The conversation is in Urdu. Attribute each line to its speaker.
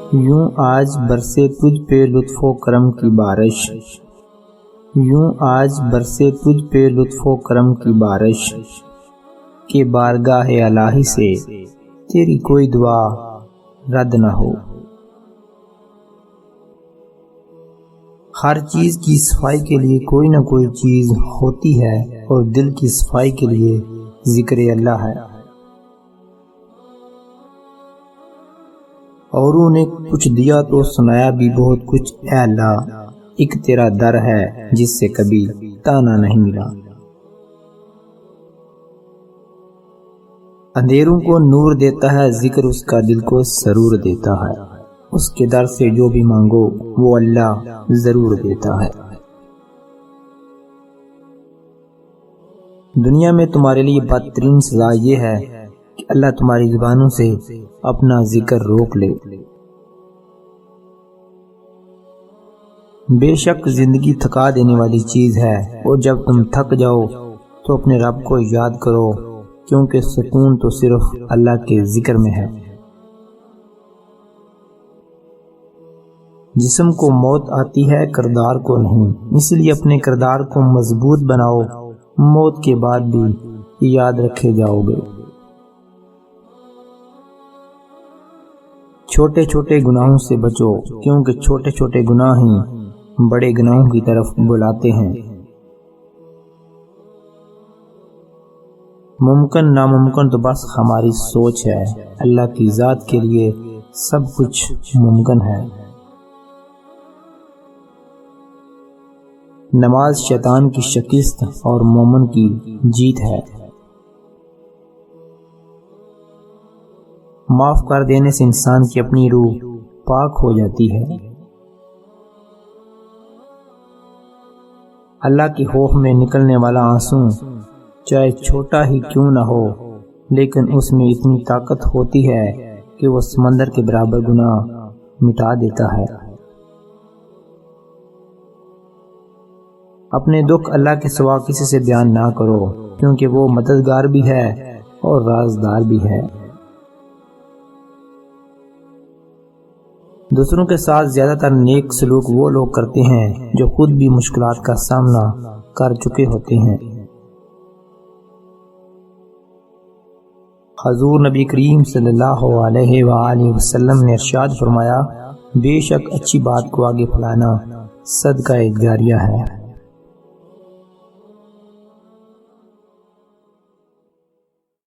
Speaker 1: یوں آج برسے تجھ پہ لطف و کرم کی بارش، یوں آج برسے تجھ پہ لطف و کرم کی بارش، کہ بارگاہ الہی سے تیری کوئی دعا رد نہ ہو۔ ہر چیز کی صفائی کے لیے کوئی نہ کوئی چیز ہوتی ہے، اور دل کی صفائی کے لیے ذکر اللہ ہے۔ اوروں نے کچھ دیا تو سنایا بھی بہت کچھ، اے اللہ ایک تیرا در ہے جس سے کبھی تانا نہیں ملا۔ اندھیروں کو نور دیتا ہے ذکر، اس کا دل کو سرور دیتا ہے، اس کے در سے جو بھی مانگو وہ اللہ ضرور دیتا ہے۔ دنیا میں تمہارے لیے بدترین سزا یہ ہے کہ اللہ تمہاری زبانوں سے اپنا ذکر روک لے۔ بے شک زندگی تھکا دینے والی چیز ہے، اور جب تم تھک جاؤ تو اپنے رب کو یاد کرو، کیونکہ سکون تو صرف اللہ کے ذکر میں ہے۔ جسم کو موت آتی ہے کردار کو نہیں، اس لیے اپنے کردار کو مضبوط بناؤ، موت کے بعد بھی یاد رکھے جاؤ گے۔ چھوٹے چھوٹے گناہوں سے بچو، کیونکہ چھوٹے چھوٹے گناہ ہی بڑے گناہوں کی طرف بلاتے ہیں۔ ممکن ناممکن تو بس ہماری سوچ ہے، اللہ کی ذات کے لیے سب کچھ ممکن ہے۔ نماز شیطان کی شکست اور مومن کی جیت ہے۔ معاف کر دینے سے انسان کی اپنی روح پاک ہو جاتی ہے۔ اللہ کے خوف میں نکلنے والا آنسو چاہے چھوٹا ہی کیوں نہ ہو، لیکن اس میں اتنی طاقت ہوتی ہے کہ وہ سمندر کے برابر گناہ مٹا دیتا ہے۔ اپنے دکھ اللہ کے سوا کسی سے بیان نہ کرو، کیونکہ وہ مددگار بھی ہے اور رازدار بھی ہے۔ دوسروں کے ساتھ زیادہ تر نیک سلوک وہ لوگ کرتے ہیں جو خود بھی مشکلات کا سامنا کر چکے ہوتے ہیں۔ حضور نبی کریم صلی اللہ علیہ وآلہ وسلم نے ارشاد فرمایا، بے شک اچھی بات کو آگے پھیلانا صدقہ جاریہ ہے۔